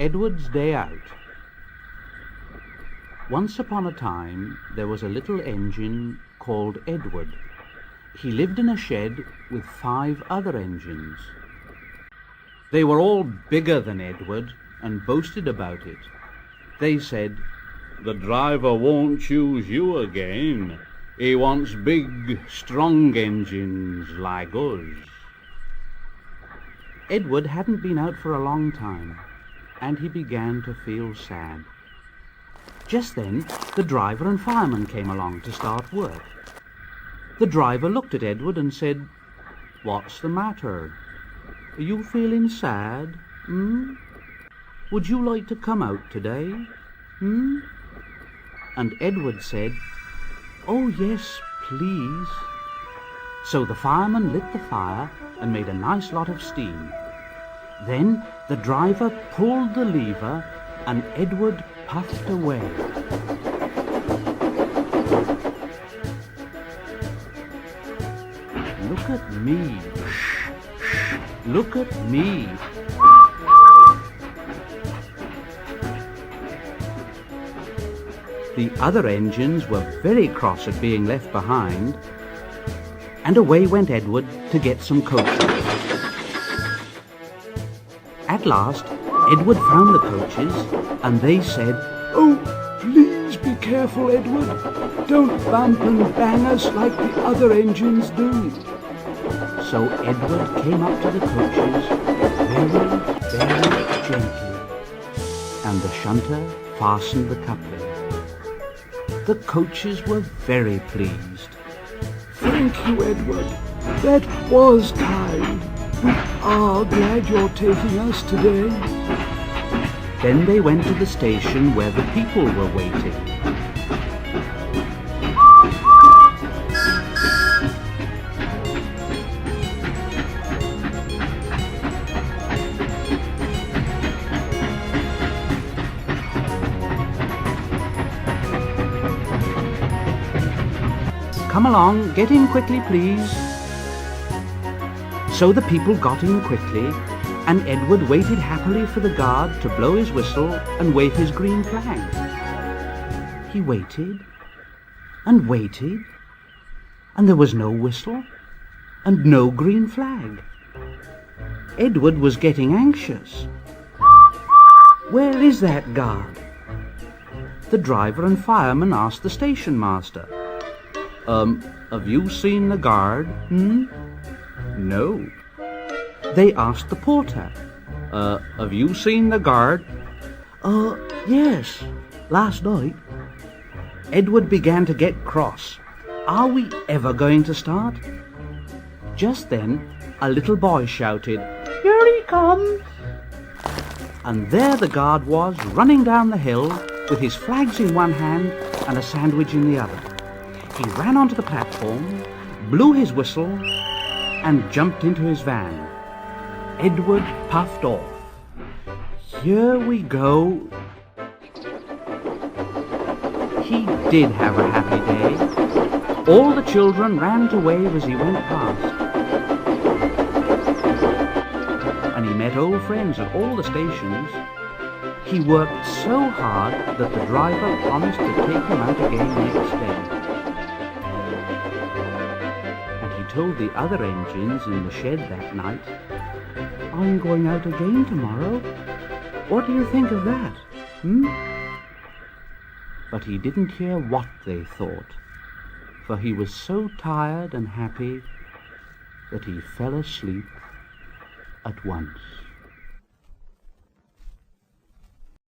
Edward's Day Out. Once upon a time there was a little engine called Edward. He lived in a shed with 5 other engines. They were all bigger than Edward and boasted about it. They said, "The driver won't choose you again. He wants big, strong engines like us." Edward hadn't been out for a long time, and he began to feel sad. Just then, the driver and fireman came along to start work. The driver looked at Edward and said, "What's the matter? Are you feeling sad? Would you like to come out today? And Edward said, "Oh yes, please." So the fireman lit the fire and made a nice lot of steam. Then the driver pulled the lever and Edward puffed away. "Look at me. Look at me." The other engines were very cross at being left behind, and away went Edward to get some coaches. At last, Edward found the coaches, and they said, "Oh, please be careful, Edward. Don't bump and bang us like the other engines do." So Edward came up to the coaches very, very gently, and the shunter fastened the coupling. The coaches were very pleased. "Thank you, Edward. That was kind. We are glad you're taking us today." Then they went to the station where the people were waiting. "Come along, get in quickly, please." So the people got in quickly, and Edward waited happily for the guard to blow his whistle and wave his green flag. He waited and waited, and there was no whistle and no green flag. Edward was getting anxious. Where is that guard? The driver and fireman asked the station master, "Have you seen the guard?" "No." They asked the porter, "Have you seen the guard?" Yes, last night." Edward began to get cross. Are we ever going to start? Just then, a little boy shouted, "Here he comes!" And there the guard was, running down the hill with his flags in one hand and a sandwich in the other. He ran onto the platform, blew his whistle, and jumped into his van. Edward puffed off. Here we go. He did have a happy day. All the children ran to wave as he went past. And he met old friends at all the stations. He worked so hard that the driver promised to take him out again next day. And he told the other engines in the shed that night, "I'm going out again tomorrow. What do you think of that? But he didn't hear what they thought, for he was so tired and happy that he fell asleep at once.